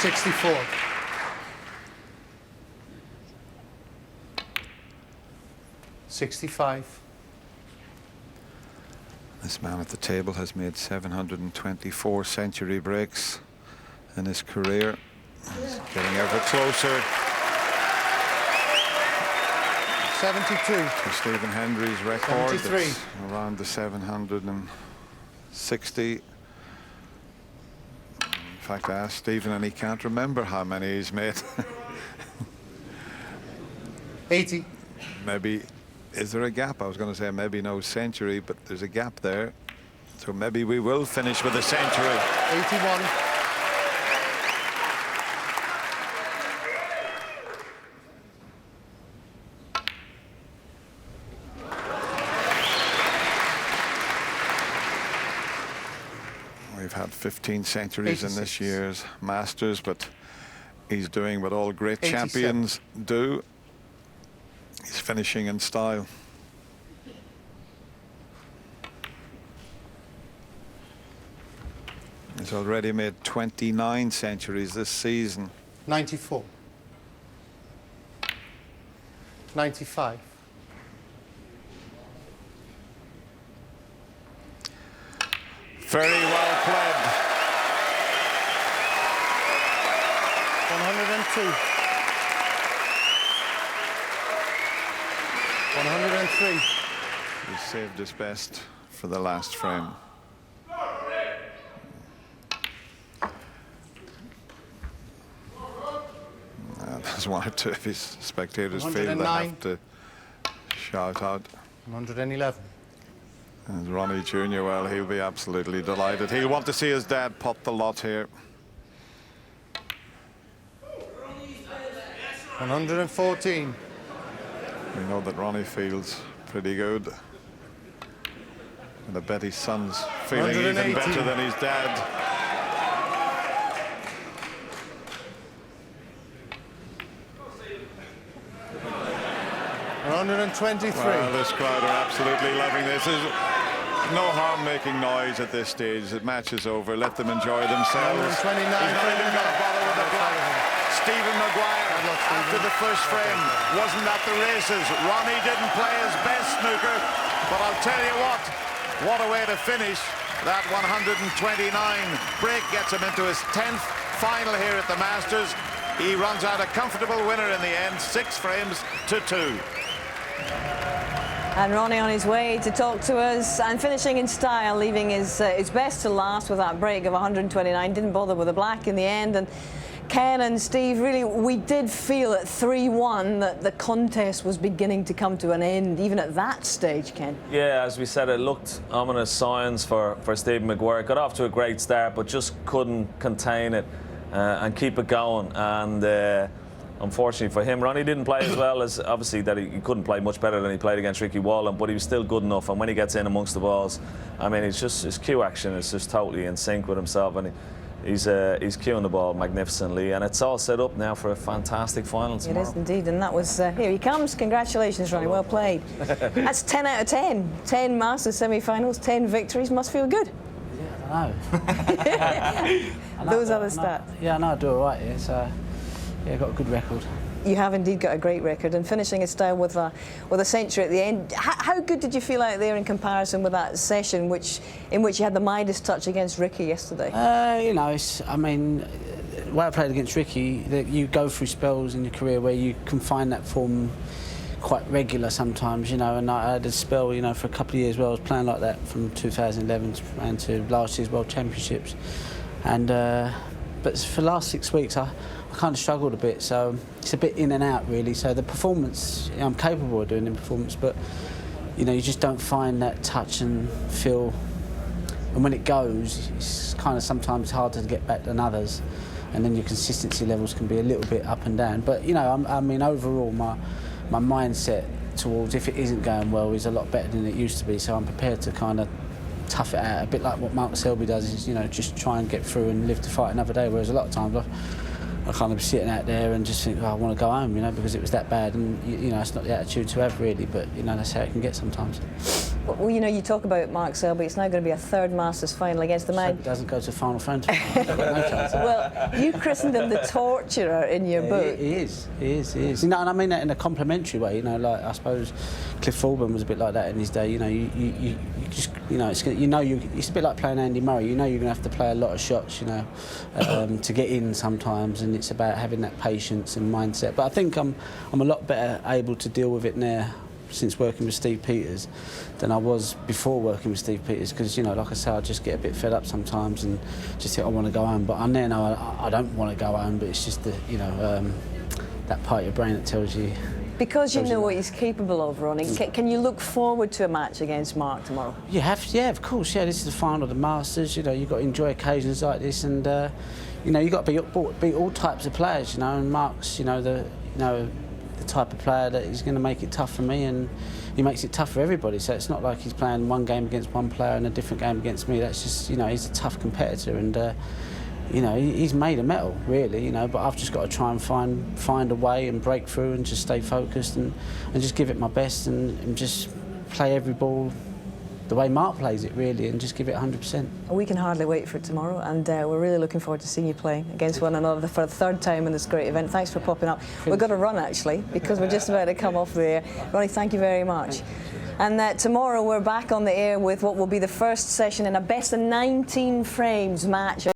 64. 65. This man at the table has made 724 century breaks in his career. He's getting ever closer 72. to Stephen Hendry's record. 73. That's around the 760. In fact, I asked Stephen and he can't remember how many he's made. 80. Maybe, is there a gap? I was going to say maybe no century, but there's a gap there. So maybe we will finish with a century. 81. We've had 15 centuries 86. in this year's Masters, but he's doing what all great 87. champions do. He's finishing in style. He's already made 29 centuries this season. 94. 95. Very well played. 102. 103. He saved his best for the last frame. There's one or two of his spectators feel they 109. have to shout out. 111. And Ronnie Jr., well, he'll be absolutely delighted. He'll want to see his dad pot the lot here. 114. We know that Ronnie feels pretty good. And I bet his son's feeling even 118. better than his dad. 123. Well, this crowd are absolutely loving this. There's no harm making noise at this stage. The match is over. Let them enjoy themselves. 129. He's not even going to bother with the black. Stephen-Maguire after the first frame wasn't at the races. Ronnie didn't play his best snooker, but I'll tell you what a way to finish. That 129 break gets him into his 10th final here at the Masters. He runs out a comfortable winner in the end, 6 frames to 2. And Ronnie on his way to talk to us and finishing in style, leaving his best to last with that break of 129. Didn't bother with the black in the end. And Ken and Steve, really, we did feel at 3-1 that the contest was beginning to come to an end, even at that stage, Ken. Yeah, as we said, it looked ominous signs for Stephen-Maguire. Got off to a great start, but just couldn't contain it and keep it going. And unfortunately for him, Ronnie didn't play as well as, obviously, that he couldn't play much better than he played against Ricky Wallen, but he was still good enough. And when he gets in amongst the balls, I mean, it's just his cue action is just totally in sync with himself, and he's cueing the ball magnificently, and it's all set up now for a fantastic final tomorrow. It is indeed, and that was here he comes. Congratulations, Ronnie. Well played. That's 10 out of 10. 10 Masters semi-finals, 10 victories. Must feel good. Yeah, I know. Those are the stats. Yeah, I know I do all right here, so yeah, got a good record. You have indeed got a great record, and finishing his style with a century at the end. How good did you feel out there in comparison with that session, in which you had the Midas touch against Ricky yesterday? You know, I mean, the way I played against Ricky, you go through spells in your career where you can find that form quite regular sometimes, you know, and I had a spell, you know, for a couple of years where I was playing like that from 2011 and to last year's World Championships. And but for the last 6 weeks, I kind of struggled a bit, so it's a bit in and out really. So the performance, I'm capable of doing the performance, but you know, you just don't find that touch and feel. And when it goes, it's kind of sometimes harder to get back than others, and then your consistency levels can be a little bit up and down. But you know, I mean, overall, my mindset towards if it isn't going well is a lot better than it used to be. So I'm prepared to kind of tough it out, a bit like what Mark Selby does, is, you know, just try and get through and live to fight another day. Whereas a lot of times I kind of sitting out there and just think, oh, I want to go home, you know, because it was that bad. And you know, it's not the attitude to have really, but you know, that's how it can get sometimes. Well, you know, you talk about Mark Selby. It's now going to be a third Masters final against the man. It doesn't go to final front. No chance. Well, you christened him the torturer in your book. He is. You know, and I mean that in a complimentary way. You know, like I suppose Cliff Fulban was a bit like that in his day. You know, you just, you know, it's a bit like playing Andy Murray. You know, you're going to have to play a lot of shots. You know, to get in sometimes, and it's about having that patience and mindset. But I think I'm a lot better able to deal with it now since working with Steve Peters than I was before working with Steve Peters, because, you know, like I say, I just get a bit fed up sometimes and just think I want to go home. But I know I don't want to go home, but it's just the, you know, that part of your brain that tells you. Because you know what he's capable of, Ronnie, can you look forward to a match against Mark tomorrow? You have, yeah, of course, yeah. This is the final of the Masters. You know, you've got to enjoy occasions like this, and you know, you've got to beat all types of players. You know, and Mark's, you know, the type of player that he's going to make it tough for me, and he makes it tough for everybody. So it's not like he's playing one game against one player and a different game against me. That's just, you know, he's a tough competitor, and you know, he's made of metal, really. You know, but I've just got to try and find a way and break through and just stay focused and just give it my best and just play every ball the way Mark plays it, really, and just give it 100%. We can hardly wait for it tomorrow, and we're really looking forward to seeing you playing against one another for the third time in this great event. Thanks for popping up. We've got to run, actually, because we're just about to come off the air. Ronnie, thank you very much. And tomorrow we're back on the air with what will be the first session in a best of 19 frames match.